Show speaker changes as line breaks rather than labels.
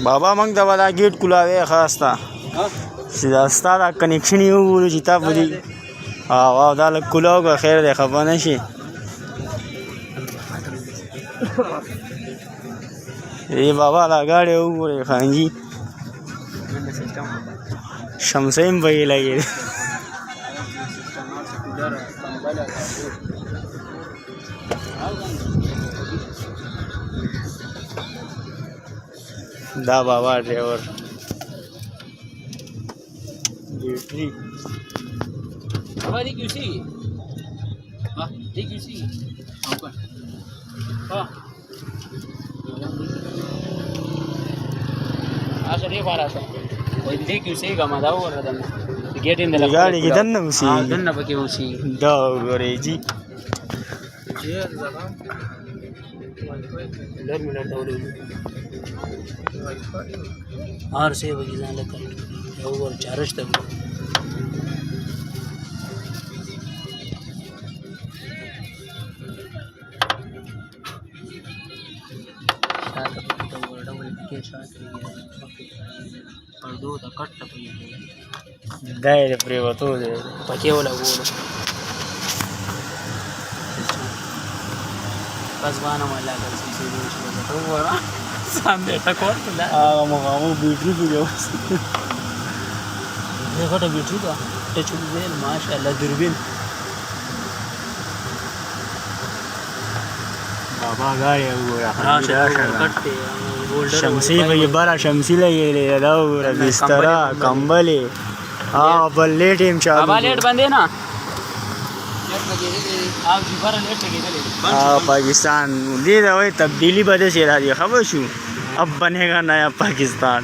بابا موږ د ولا گیټ کولاوي خاصه سیدا ستاره کنیکشن یو ورو چې تا پدې او دا له کولاو خیر دی خفه نشي ای بابا لا گاڑی وګورې خانجي شمسیم به لګي دا بابا driver duty
बाबा दी क्यूसी हां दी QC okay हां आशा रे बारा सा ओइ दी क्यूसी का मदा हो रहा था गेट इन द
गाड़ी की दन उसी
दन बके उसी
दा गोरे जी
ये जगह लर मिनट दौड़े और से वही जान लगा और चार्ज तक और दो दा कट पे
दायरे प्रेव तो दे
पके वाला वो बस वाना वाला कर से तो वो सामने तक और ला
मो बैटरी भी लो
देखो तो बैटरी का टच मोबाइल माशाल्लाह दूरबीन
बाबा गाड़ी वो
कट्टे गोल्डन
शमसी भाई बड़ा शमसी लगे ले दाओ बिस्तर कंबल हां बल्ले टीम चालू
बाबा लेट बंदे ना लेट लगे आप जी पर लेट लगे
पाकिस्तान दे वही तब्दीली बदे से रही खबर शू अब बनेगा नया पाकिस्तान